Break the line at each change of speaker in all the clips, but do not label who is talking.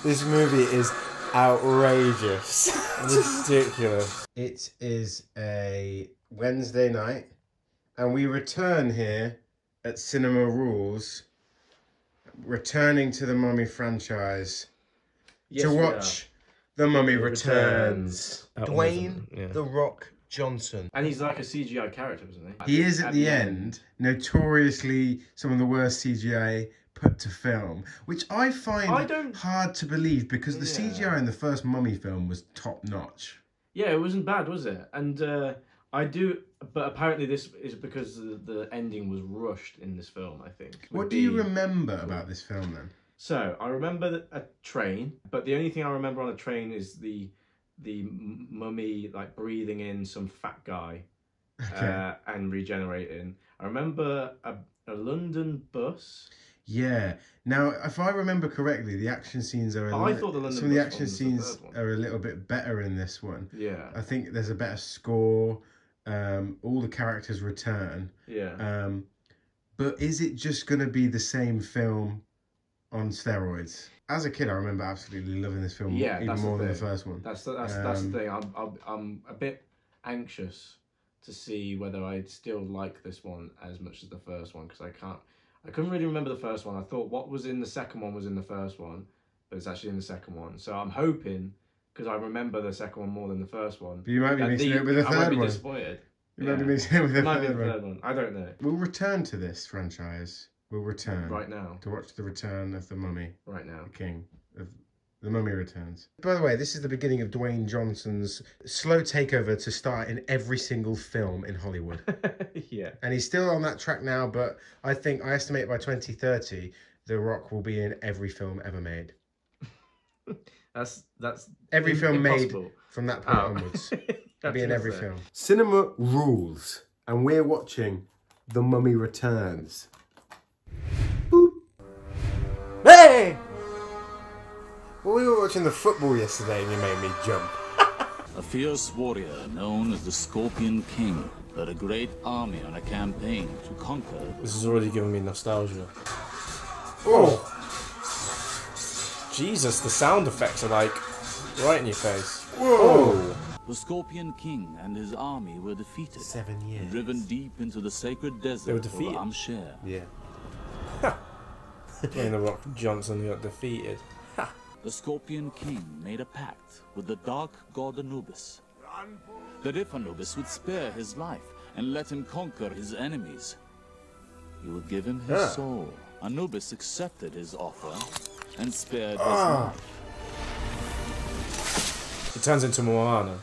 This movie is outrageous. Ridiculous. It is a Wednesday night, and we return here at Cinema Rules, returning to the Mummy franchise to watch The Mummy Returns. Dwayne The Rock Johnson.
And he's like a CGI character, isn't he?
He is at the end, notoriously some of the worst CGI put to film, which I find hard to believe because the CGI in the first Mummy film was top notch.
Yeah, it wasn't bad, was it? And but apparently this is because the ending was rushed in this film, I think.
What do you remember about this film then?
So, I remember a train, but the only thing I remember on a train is the mummy like breathing in some fat guy and regenerating. I remember a London bus.
Yeah. Now, if I remember correctly, the action scenes are some of the action scenes are a little bit better in this one.
Yeah.
I think there's a better score. All the characters return.
Yeah.
But is it just going to be the same film on steroids? As a kid, I remember absolutely loving this film even more than the first one.
That's the thing. I'm a bit anxious to see whether I'd still like this one as much as the first one, because I couldn't really remember the first one. I thought what was in the second one was in the first one, but it's actually in the second one. So I'm hoping, because I remember the second one more than the first one.
But you might be mixing it with the third one.
I might be disappointed.
You might be mixing it with the
third one. I don't know.
We'll return to this franchise. We'll return
right now
to watch the return of the Mummy.
Right now,
the King of the Mummy Returns. By the way, this is the beginning of Dwayne Johnson's slow takeover to start in every single film in Hollywood.
Yeah,
and he's still on that track now. But I estimate by 2030, The Rock will be in every film ever made.
that's
every film
impossible.
Made from that point onwards. He'll be in every film. Cinema Rules, and we're watching The Mummy Returns. Boop. Hey! Well, we were watching the football yesterday and you made me jump.
A fierce warrior known as the Scorpion King led a great army on a campaign to conquer.
This is already giving me nostalgia.
Oh!
Jesus, the sound effects are like right in your face.
Whoa!
The Scorpion King and his army were defeated.
7 years.
Driven deep into the sacred desert.
They were defeated?
Of Amsher.
Yeah.
Dwayne The Rock Johnson got defeated.
The Scorpion King made a pact with the dark god Anubis, that if Anubis would spare his life and let him conquer his enemies, he would give him his soul. Anubis accepted his offer and spared his life.
It turns into Moana.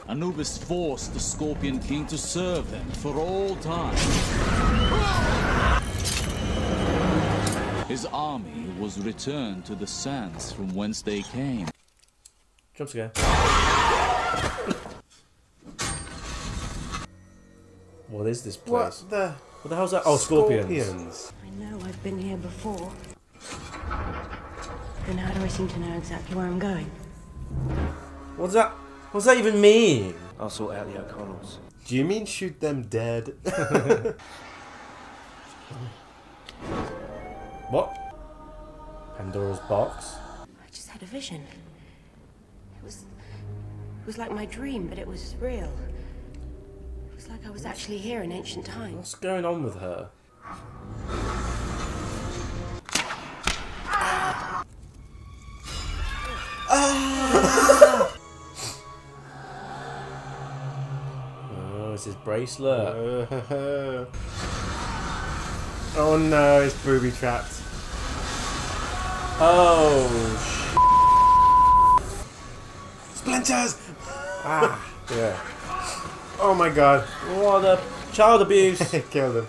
Anubis forced the Scorpion King to serve him for all time. His army was returned to the sands from whence they came.
Jump scare. What is this place?
What the
hell's that? Oh, scorpions.
I know I've been here before. Then how do I seem to know exactly where I'm going?
What does that even mean?
I'll sort out the O'Connells.
Do you mean shoot them dead?
What? Pandora's box?
I just had a vision. It was like my dream, but it was real. It was like I was actually here in ancient times.
What's going on with her? Oh, it's his bracelet.
Oh no, it's booby trapped.
Oh,
Splinters! Yeah. Oh my god.
what a child abuse.
Killed him.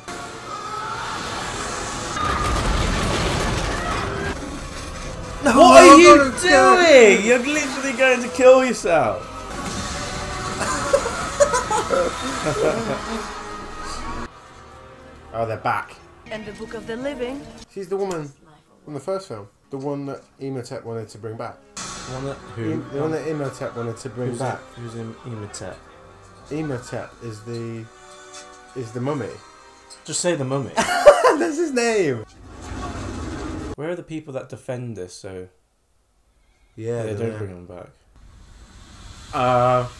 No,
What are you doing? You're literally going to kill yourself.
Oh, they're back.
And the Book of the Living.
She's the woman from the first film. The one that Imhotep wanted to bring back.
The one that
Imhotep wanted to bring back.
Who's in Imhotep?
Imhotep is the mummy.
Just say the mummy.
That's his name.
Where are the people that defend this? So
yeah,
they don't bring him back.
Oh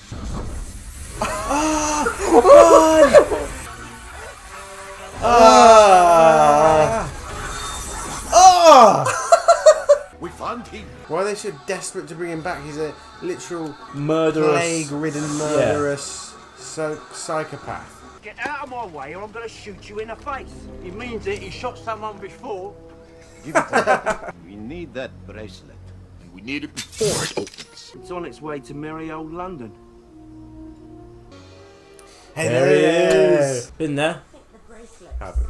We found him.
Why are they so desperate to bring him back? He's a literal
Murderous,
plague-ridden, murderous psychopath.
Get out of my way or I'm going to shoot you in the face. He means it. He shot someone before.
We need that bracelet. And we need it before it opens.
It's on its way to merry old London.
Hey, there he is.
Been there.
The bracelet.
Haven't.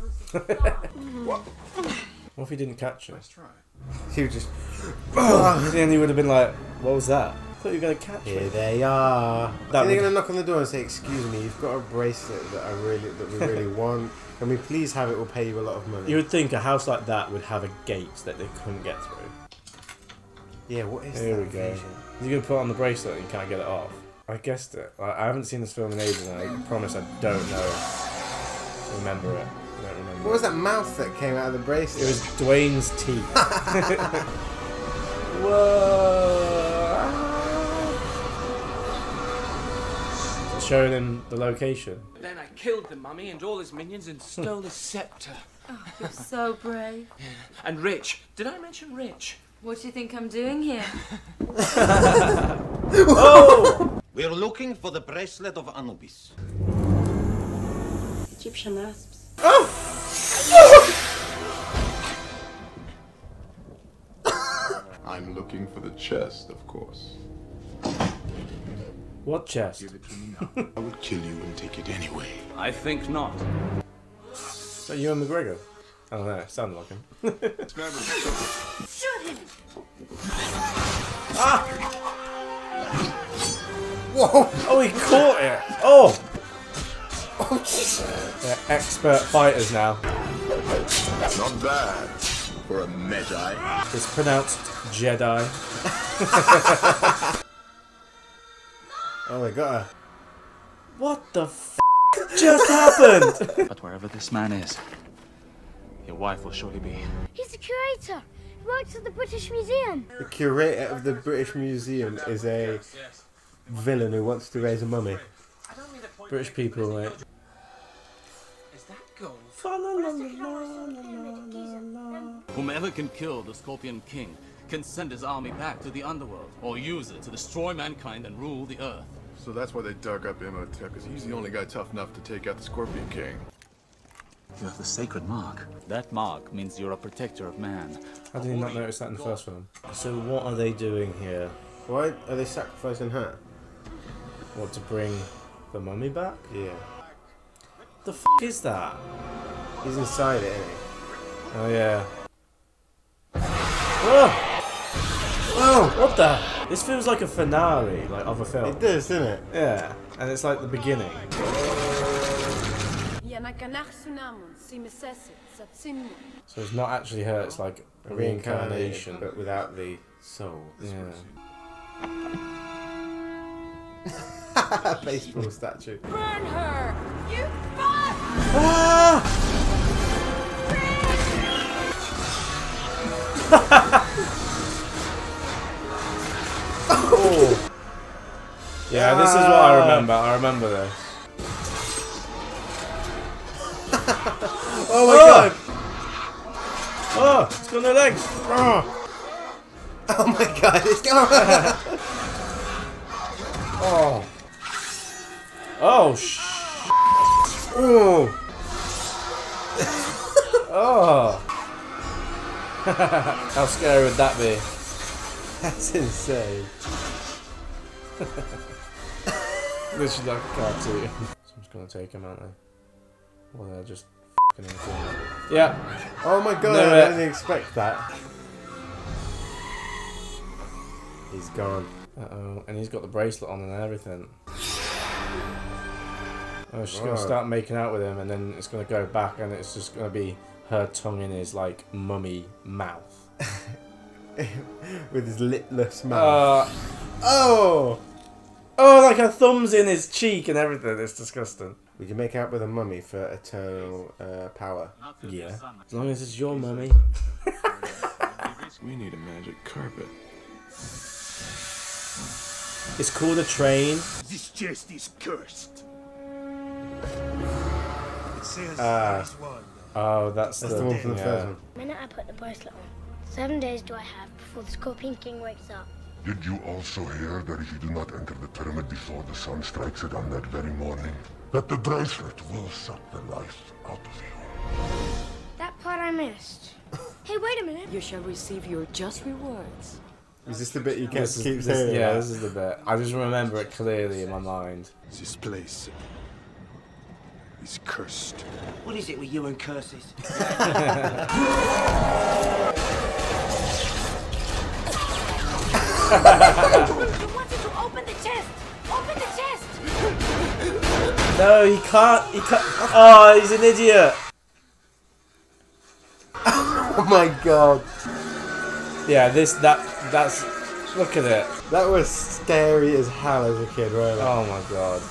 What if he didn't catch it?
Let's try.
He was just.
Then he would have been like, "What was that? I thought you were going to catch
Here
it."
they are.
That
They're
would-
gonna knock on the door and say, "Excuse me, you've got a bracelet that we really want. Can we please have it? We'll pay you a lot of money."
You would think a house like that would have a gate that they couldn't get through.
Yeah, what is
Here
that
we go.
vision?
You're going to put on the bracelet and you can't get it off. I guessed it. I haven't seen this film in ages and I promise I don't know. Remember it. I don't remember.
What was that mouth that came out of the bracelet?
It was Dwayne's teeth. Whoa! It's showing him the location.
Then I killed the mummy and all his minions and stole the scepter.
Oh, you're so brave.
And Rich. Did I mention Rich?
What do you think I'm doing here?
Oh!
We're looking for the bracelet of Anubis.
Egyptian asps.
I'm looking for the chest, of course.
What chest?
Give it to me now. I would kill you and take it anyway.
I think not.
Is that Ewan McGregor? I don't know, it sounded like him.
Shoot him!
Whoa!
Oh, he caught it! Oh! They're expert fighters now.
Not bad for a Magi.
It's pronounced Jedi.
Oh, they got her.
What the f just happened?
But wherever this man is, your wife will surely be.
He's the curator. He works at the British Museum.
The curator of the British Museum is a villain who wants to raise a mummy.
British people, right?
Is that gold?
Whomever can kill the Scorpion King can send his army back to the underworld, or use it to destroy mankind and rule the earth.
So that's why they dug up Imhotep, because he's the only guy tough enough to take out the Scorpion King.
You have the sacred mark. That mark means you're a protector of man.
How did you not notice that in the first film? So what are they doing here?
Why are they sacrificing her?
What, to bring the mummy back?
Yeah.
The f is that?
He's inside it, isn't he?
Oh yeah. Whoa! Whoa! What the? This feels like a finale, like of a film.
It does, doesn't it?
Yeah, and it's like the beginning. So it's not actually her, it's like a reincarnation.
But without the soul.
Yeah.
Baseball statue.
Burn her! You fuck!
Ah! Oh. Yeah, this is what I remember. I remember this.
Oh my god!
Oh, it's got no legs. Oh,
Oh my god, it's going
oh, oh,
Oh!
oh. How scary would that be?
That's insane.
This is like a cartoon. Someone's gonna take him, aren't they? Well, they're just f***ing in the corner. Yeah.
Oh my god,
No,
I didn't expect that. He's gone.
Uh-oh, and he's got the bracelet on and everything. Oh, she's gonna start making out with him, and then it's gonna go back, and it's just gonna be her tongue in his, like, mummy mouth.
With his lipless mouth.
Oh! Oh, like her thumb's in his cheek and everything. It's disgusting.
Would you make out with a mummy for eternal power?
Yeah. As long as it's your mummy.
We need a magic carpet.
It's called a train.
This chest is cursed. It says
oh, that's
the one from the first one.
The minute I put the bracelet on, 7 days do I have before the Scorpion King wakes up.
Did you also hear that if you do not enter the pyramid before the sun strikes it on that very morning, that the bracelet will suck the life out of you?
That part I missed. Hey, wait a minute.
You shall receive your just rewards.
Is this the bit you keep saying?
Yeah, this is the bit. I just remember it clearly in my mind.
This place is cursed.
What is it with you and curses?
You wanted to open the chest! Open the chest!
No, he can't. He can't. Oh, he's an idiot.
Oh my god.
Yeah, that's. Look at it.
That was scary as hell as a kid, right?
Oh my god.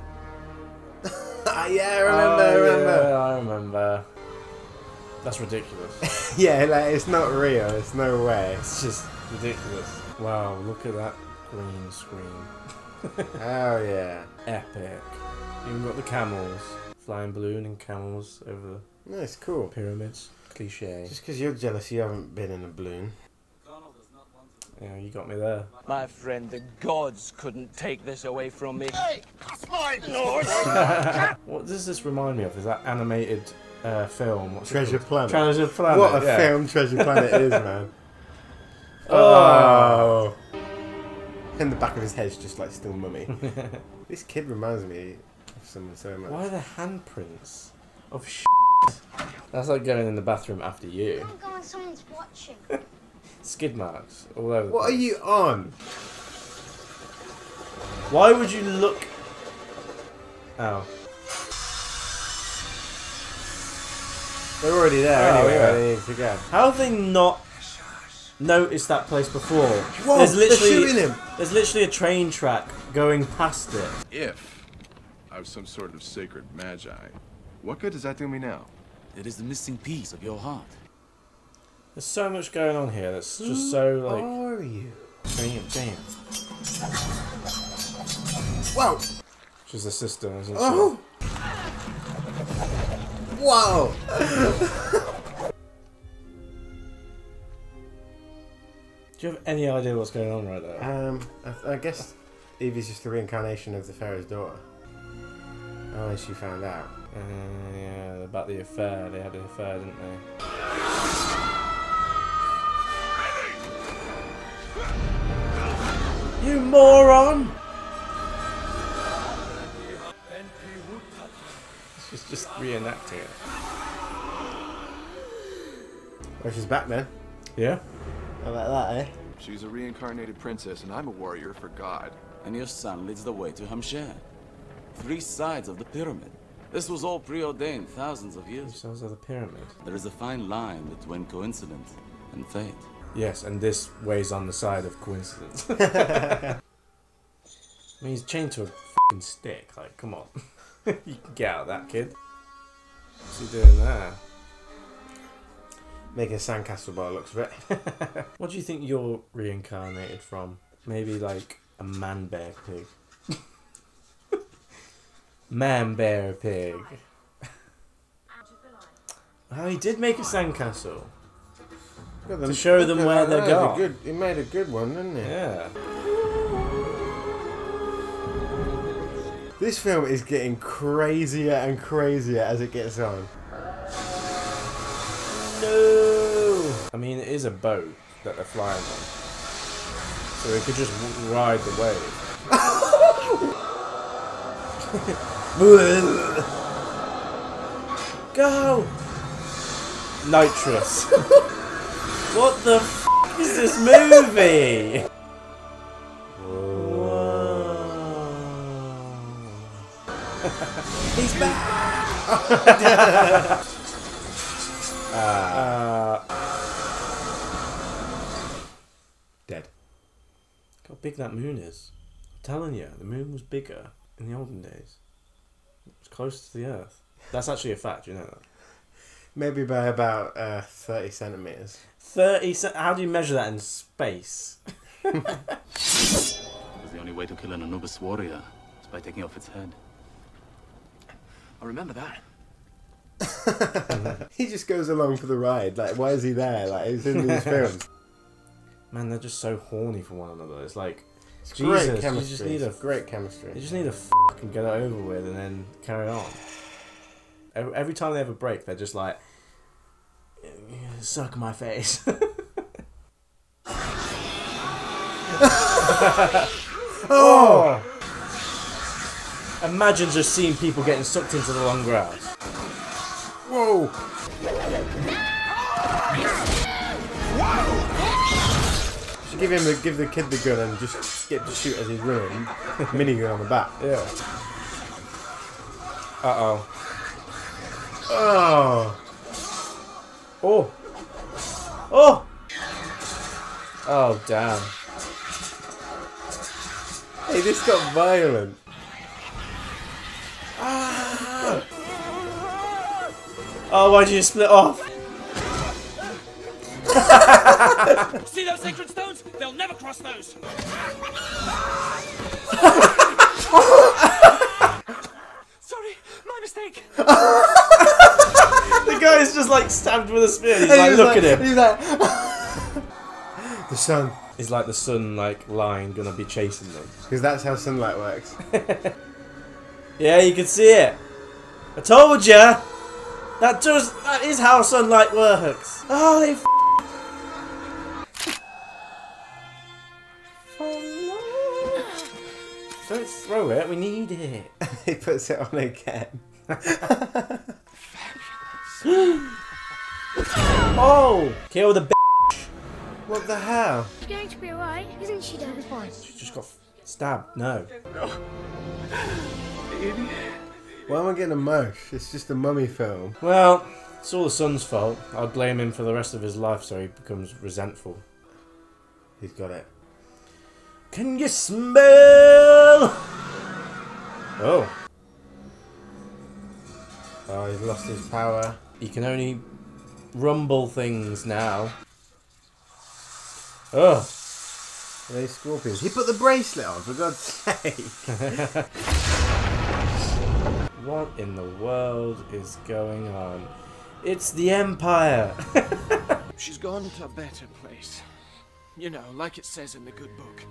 Yeah, I remember.
Yeah, I remember. That's ridiculous.
Yeah, like it's not real. It's no way.
It's just ridiculous. Wow, look at that green screen.
Oh yeah.
Epic. Even got the camels. Flying balloon and camels over
No, it's cool.
pyramids. Cliche.
Just because you're jealous you haven't been in a balloon.
Yeah, you got me there.
My friend, the gods couldn't take this away from me.
Hey, that's mine!
What does this remind me of? Is that animated film? What's
Treasure Planet.
Treasure Planet.
What a film Treasure Planet is, man. Oh. In the back of his head's just like still mummy. This kid reminds me of someone so much.
Why are there handprints of shit? That's like going in the bathroom after you.
Don't go when someone's watching.
Skid marks all over the
What
place.
are you on?
Why would you look... Oh.
They're already there
Oh,
anyway.
yeah.
They need to go.
How have they not noticed that place before?
Whoa, they're shooting him.
There's literally a train track going past it.
If I was some sort of sacred magi, what good does that do me now?
It is the missing piece of your heart.
There's so much going on here that's just so like...
Who are you?
Damn.
Whoa!
She's the sister, isn't she?
Oh! Whoa!
Do you have any idea what's going on right there?
I guess Evie's just the reincarnation of the Pharaoh's daughter. Oh, and she found out.
Yeah, about the affair. They had an affair, didn't they? You moron! She's just reenacting it.
Oh, she's back then.
Yeah?
How about that, eh?
She's a reincarnated princess, and I'm a warrior for God.
And your son leads the way to Hamsher. 3 sides of the pyramid. This was all preordained thousands of years.
3 sides of the pyramid.
There is a fine line between coincidence and fate.
Yes, and this weighs on the side of coincidence. I mean, he's chained to a f***ing stick. Like, come on. You can get out of that, kid. What's he doing there?
Making a sandcastle by the looks of it.
What do you think you're reincarnated from? Maybe like a man-bear pig. Man-bear pig. Oh, he did make a sandcastle. To show them where they're going.
He made a good one, didn't he?
Yeah.
This film is getting crazier and crazier as it gets on.
No! I mean, it is a boat that they're flying on. So they could just ride the wave. Go! Nitrous. What the f*** is this movie? Whoa. He's back!
Dead.
Look how big that moon is. I'm telling you, the moon was bigger in the olden days. It's close to the Earth. That's actually a fact, you know that?
Maybe by about 30 centimetres.
30 How do you measure that in space?
Because the only way to kill an Anubis warrior is by taking off its head.
I remember that.
He just goes along for the ride. Like, why is he there? Like, he's in these films.
Man, they're just so horny for one another. It's like,
It's
Jesus,
great chemistry.
you just need
great chemistry.
You just need to fucking get it over with and then carry on. Every time they have a break, they're just like, suck my face. Oh! Imagine just seeing people getting sucked into the long grass.
Whoa! Should give the kid the gun and just get to shoot as he's running. Minigun on the back.
Yeah. Uh-oh.
Oh!
Oh! Oh! Oh, damn.
Hey, this got violent.
Ah. Oh, why'd you split off?
See those sacred stones? They'll never cross those. Sorry, my mistake.
The guy's just like stabbed with a spear. He's like, look at him.
He's like, the sun.
Is like the sun, like line, gonna be chasing them.
Because that's how sunlight works.
Yeah, you can see it. I told ya. That is how sunlight works. Oh, they Don't throw it. We need it.
He puts it on again.
Oh, kill the bitch.
What the hell?
She's going to be alright, isn't she, Dad?
She just got stabbed. No.
Why am I getting emotional? It's just a mummy film.
Well, it's all the son's fault. I'll blame him for the rest of his life so he becomes resentful.
He's got it.
Can you smell? Oh.
Oh, he's lost his power.
He can only rumble things now. Oh.
Are they scorpions? He put the bracelet on, for God's sake.
What in the world is going on? It's the Empire.
She's gone to a better place. You know, like it says in the good book.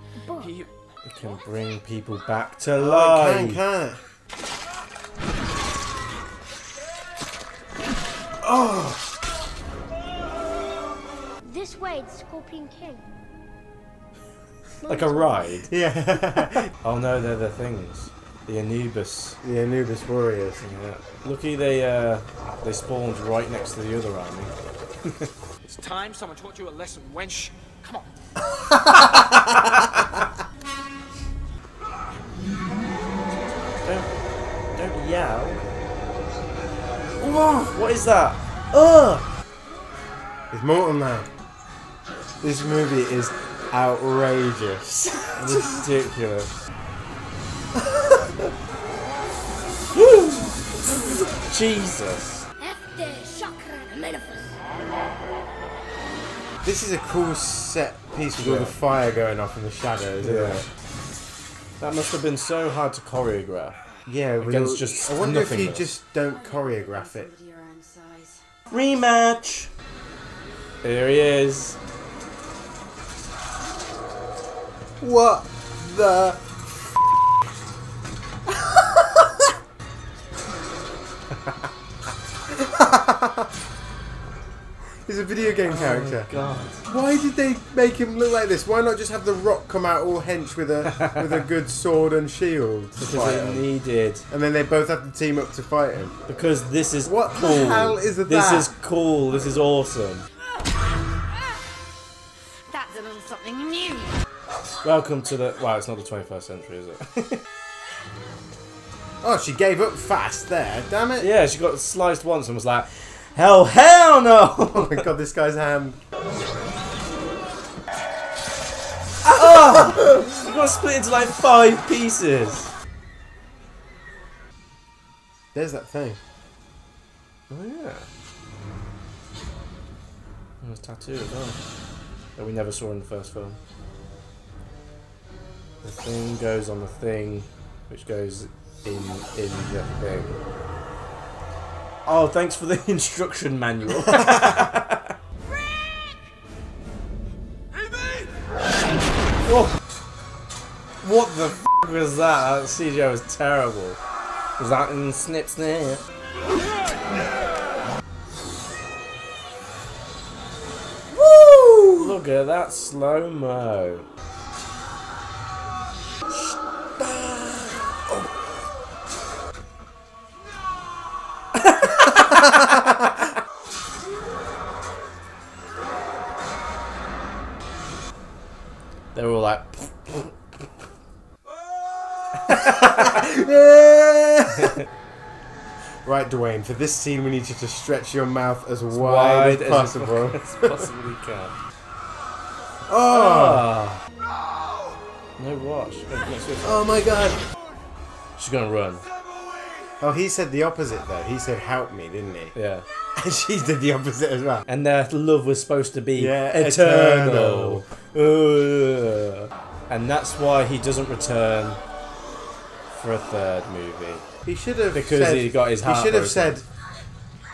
It can bring people back to life.
It can.
Oh! This way, the Scorpion King.
Like a ride?
Yeah.
Oh no, they're the things. The Anubis.
The Anubis warriors.
Yeah. Lucky they spawned right next to the other army.
It's time someone taught you a lesson, wench. Come on.
Don't yell. Whoa, what is that? Ugh!
There's more than that. This movie is outrageous.
Ridiculous. Jesus.
This is a cool set piece with all the fire going off in the shadows, isn't it?
That must have been so hard to choreograph.
Yeah,
against just
I wonder if you
nothingness.
just don't choreograph it.
Rematch! There he is.
What the He's a video game character.
Oh God.
Why did they make him look like this? Why not just have The Rock come out all hench with a good sword and shield?
Because it needed.
And then they both have to team up to fight him.
Because this is
what
cool.
the hell is that?
This is cool. This is awesome.
That's a little something new.
Welcome to the... Well, it's not the 21st century, is it?
Oh, she gave up fast there. Damn it.
Yeah, she got sliced once and was like, hell no!
Oh my God, this guy's hand.
Oh! You got split into like 5 pieces.
There's that thing.
Oh yeah. And there's tattoo as well. That we never saw in the first film. The thing goes on the thing, which goes in the thing. Oh, thanks for the instruction manual. Whoa. What the f was that? That CGI was terrible. Was that in Snip Snip? Woo! Look at that slow-mo. They were all like...
Right, Dwayne, for this scene we need you to stretch your mouth as wide as possible.
As possibly can.
Oh!
No, what?
Oh my god!
She's gonna run.
Oh, he said the opposite though. He said help me, didn't he?
Yeah.
And she did the opposite as well.
And their love was supposed to be eternal. And that's why he doesn't return for a third movie.
He should have
because he got his heart.
He should have said,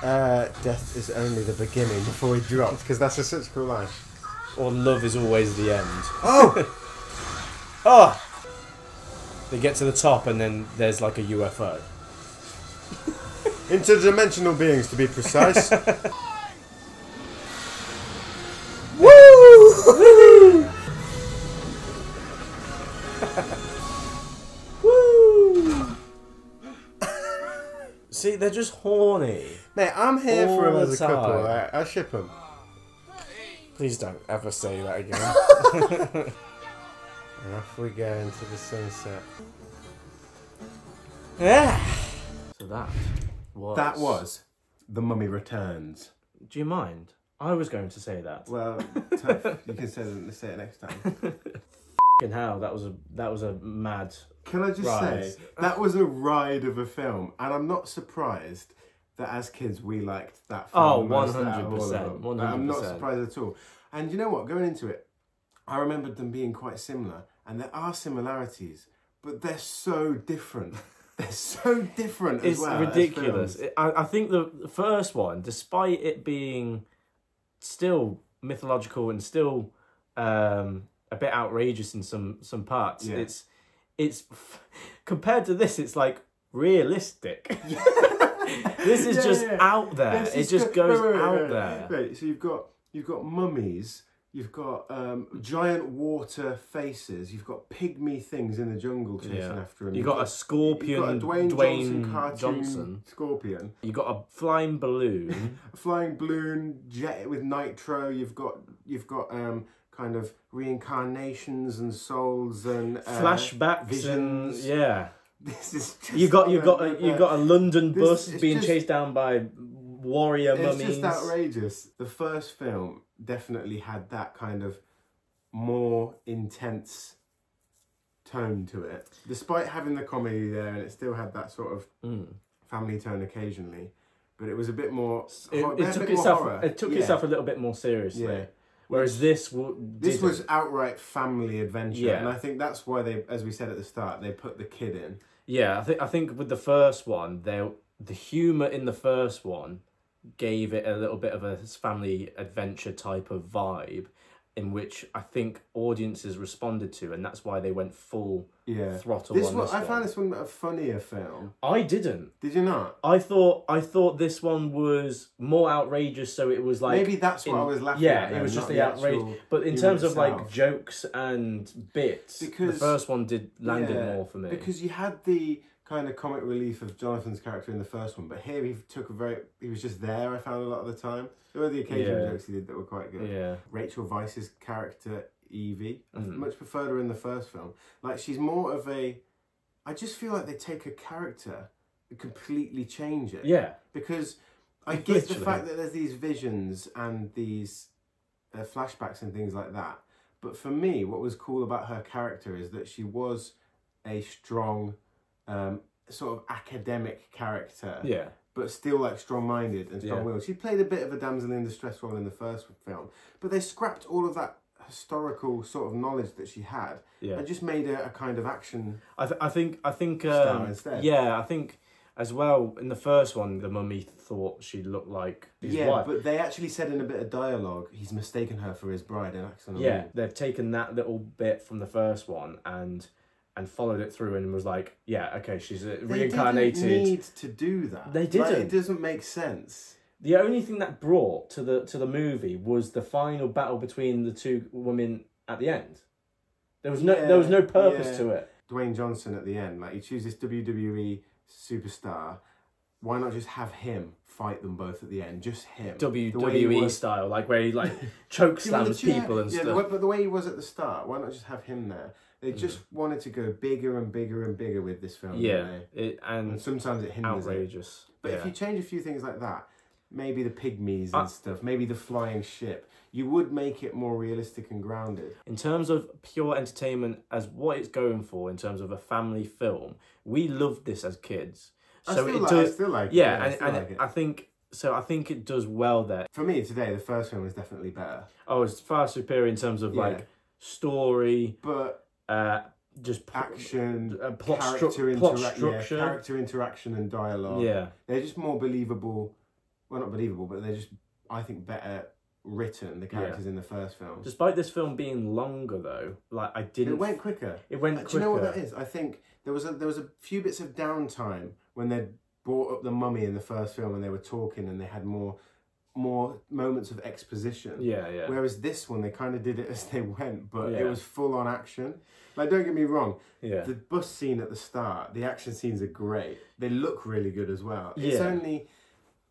"Death is only the beginning" before he dropped, because that's such a cool line.
Or love is always the end.
Oh,
oh! They get to the top, and then there's like a UFO.
Interdimensional beings, to be precise.
Woo! Woo! See, they're just horny.
Mate, I'm here for him
all
as
the
a couple.
time.
I ship him.
Please don't ever say that again.
And off we go into the sunset.
Yeah. So
that was The Mummy Returns.
Do you mind? I was going to say that.
Well, tough. You can say it next time.
F***ing hell, that was a mad.
Can I just say that was a ride of a film, and I'm not surprised that as kids we liked that film.
Oh, 100%. 100%.
I'm not surprised at all. And you know what? Going into it, I remembered them being quite similar, and there are similarities, but they're so different. They're so different as well.
It's ridiculous. I think the first one, despite it being still mythological and still a bit outrageous in some parts, it's compared to this, it's like realistic. This is just out there. It just goes out there.
Right, so you've got mummies. You've got giant water faces. You've got pygmy things in the jungle chasing after him.
You've got a scorpion.
You've got a Dwayne
Johnson
scorpion.
You've got a flying balloon.
A flying balloon jet with nitro. You've got kind of reincarnations and souls and
flashbacks
visions.
And yeah.
This is just
you've got a London bus being chased down by warrior mummies.
It's just outrageous. The first film definitely had that kind of more intense tone to it, despite having the comedy there, and it still had that sort of family tone occasionally. But it was a bit more. It took
itself a little bit more seriously. Yeah. Whereas this
was outright family adventure, and I think that's why they, as we said at the start, they put the kid in.
Yeah, I think with the first one, the humour in the first one gave it a little bit of a family adventure type of vibe, in which I think audiences responded to, and that's why they went full throttle on this one.
I found this one a funnier film.
I didn't.
Did you not?
I thought this one was more outrageous, so it was like...
Maybe that's what I was laughing at.
Yeah, it was just the outrage. But in terms of like jokes and bits, the first one landed more for me.
Because you had the kind of comic relief of Jonathan's character in the first one, but here he was just there, I found, a lot of the time. There were the occasional jokes he did that were quite good.
Yeah.
Rachel Weisz's character, Evie, I much preferred her in the first film. Like, she's more of a... I just feel like they take a character and completely change it. Yeah. Because I get the fact that there's these visions and these flashbacks and things like that, but for me, what was cool about her character is that she was a strong... sort of academic character.
Yeah.
But still like strong-minded and strong-willed. She played a bit of a damsel in distress role in the first film, but they scrapped all of that historical sort of knowledge that she had and just made her a kind of action.
I think
star instead.
Yeah, I think as well in the first one, the mummy thought she looked like his wife.
But they actually said in a bit of dialogue, he's mistaken her for his bride in Accident.
Yeah, they've taken that little bit from the first one and followed it through and was like, yeah, okay, she's reincarnated.
They didn't need to do that.
They didn't.
Like, it doesn't make sense.
The only thing that brought to the movie was the final battle between the two women at the end. There was no purpose to it.
Dwayne Johnson at the end, like you choose this WWE superstar, why not just have him fight them both at the end? Just him.
WWE style, like where he like choke slams people and stuff.
But the way he was at the start, why not just have him there? They just wanted to go bigger and bigger and bigger with this film.
Yeah,
and sometimes it hinders
outrageous.
But if you change a few things like that, maybe the pygmies and stuff, maybe the flying ship, you would make it more realistic and grounded.
In terms of pure entertainment, as what it's going for, in terms of a family film, we loved this as kids. So
I still like it.
Yeah, I think it does well there.
For me today, the first film is definitely better.
Oh, it's far superior in terms of like story,
but
just
action,
plot structure,
character interaction and dialogue.
Yeah,
they're just more believable. Well, not believable, but they're just, I think, better written, the characters in the first film.
Despite this film being longer, though, like I didn't.
It went quicker.
It went quicker.
Do you know what that is? I think there was a few bits of downtime when they brought up the mummy in the first film and they were talking and they had more moments of exposition.
Yeah.
Whereas this one, they kind of did it as they went, but it was full on action. Like, don't get me wrong. Yeah. The bus scene at the start, the action scenes are great. They look really good as well. It's only.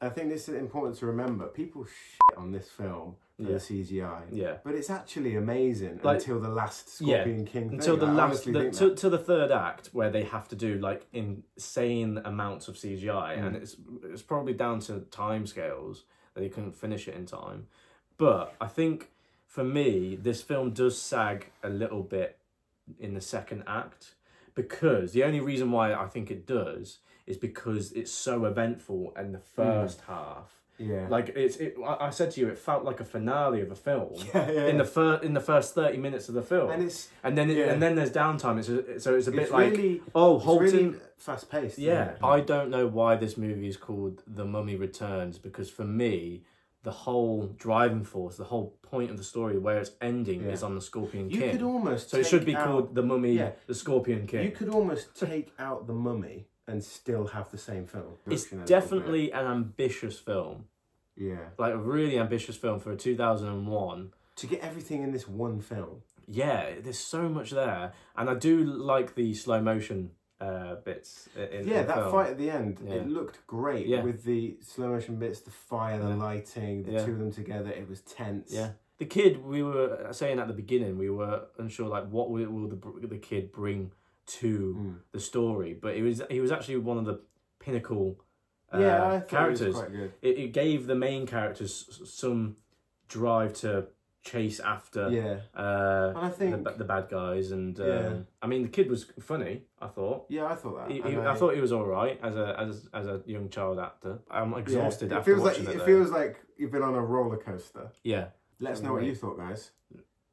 I think this is important to remember. People shit on this film for the CGI. Yeah. But it's actually amazing until the last Scorpion King thing.
Until the last, to the third act, where they have to do like insane amounts of CGI, and it's probably down to timescales that they couldn't finish it in time. But I think for me, this film does sag a little bit in the second act, because the only reason why I think it does is because it's so eventful in the first half. Yeah, like I said to you, it felt like a finale of a film. In the first 30 minutes of the film, and then there's downtime. So it's a bit like
really,
Holton,
really fast paced.
Yeah, I don't know why this movie is called The Mummy Returns, because for me, the whole driving force, the whole point of the story, where it's ending, is on the Scorpion King.
You could almost
it should be called The Mummy, the Scorpion King.
You could almost take out the Mummy and still have the same film.
It's definitely an ambitious film.
Yeah.
Like a really ambitious film for a 2001.
To get everything in this one film.
Yeah, there's so much there. And I do like the slow motion bits in the
that
film.
fight at the end, it looked great with the slow motion bits, the fire, the lighting, the two of them together. It was tense.
Yeah. The kid, we were saying at the beginning, we were unsure, like, what will the kid bring to the story, but he was actually one of the pinnacle
I
characters.
It was quite good.
It gave the main characters some drive to chase after
and I think
the bad guys, and I mean the kid was funny. I thought.
Yeah, I thought that.
I thought he was all right as a young child actor. I'm exhausted after watching it.
It feels like you've been on a roller coaster.
Yeah.
Let us know what you thought, guys.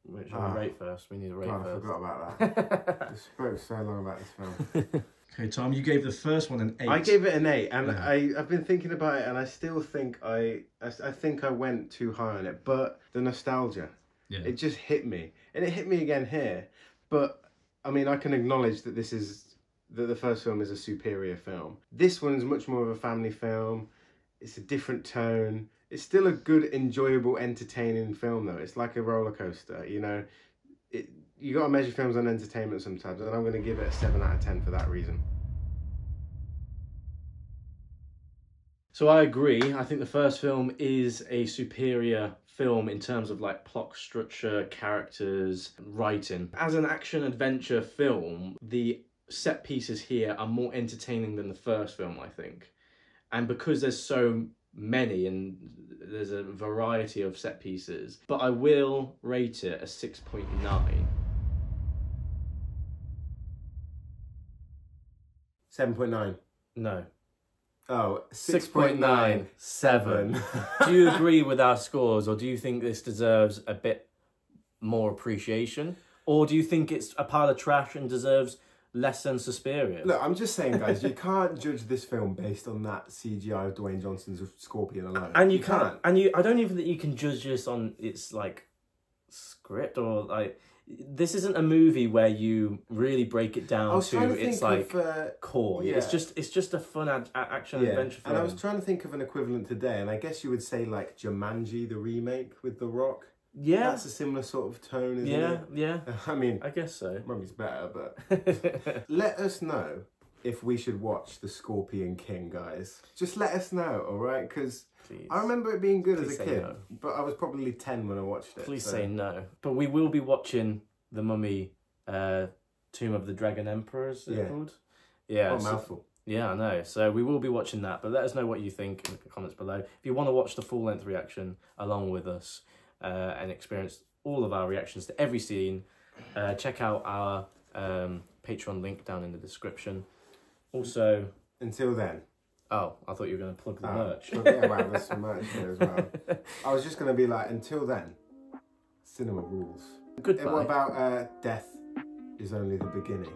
Which one rate first? We need a rate first.
I forgot about that. I spoke so long about this film.
Okay, Tom, you gave the first one an 8.
I gave it an 8, and I've been thinking about it, and I still think I think I went too high on it. But the nostalgia, it just hit me, and it hit me again here. But I mean, I can acknowledge that the first film is a superior film. This one's much more of a family film. It's a different tone. It's still a good, enjoyable, entertaining film, though. It's like a roller coaster, you know. You got to measure films on entertainment sometimes, and I'm going to give it a 7 out of 10 for that reason.
So I agree. I think the first film is a superior film in terms of like plot structure, characters, writing. As an action adventure film, the set pieces here are more entertaining than the first film, I think. And because there's so many and there's a variety of set pieces, but I will rate it a 6.9.
7.9.
No.
Oh, 6.9.
7. Do you agree with our scores, or do you think this deserves a bit more appreciation? Or do you think it's a pile of trash and deserves less than Suspiria?
Look, I'm just saying, guys, you can't judge this film based on that CGI of Dwayne Johnson's Scorpion alone.
And you can't. And I don't even think you can judge this on its, like, script or, like... This isn't a movie where you really break it down to its like core. Yeah. It's just a fun action adventure film.
And I was trying to think of an equivalent today, and I guess you would say like Jumanji, the remake with The Rock.
Yeah,
that's a similar sort of tone, isn't it?
Yeah.
I mean,
I guess so.
Mummy's better, but let us know if we should watch The Scorpion King, guys. Just let us know, all right? Because I remember it being good as a kid, but I was probably 10 when I watched it.
Please say no. But we will be watching The Mummy, Tomb of the Dragon Emperor, is it called? Yeah.
Oh, mouthful.
Yeah, I know. So we will be watching that, but let us know what you think in the comments below. If you want to watch the full-length reaction along with us and experience all of our reactions to every scene, check out our Patreon link down in the description. Also...
Until then...
Oh, I thought you were going to plug the merch.
Yeah, wow, there's some merch here as well. I was just going to be like, until then, cinema rules.
Goodbye.
What about death is only the beginning?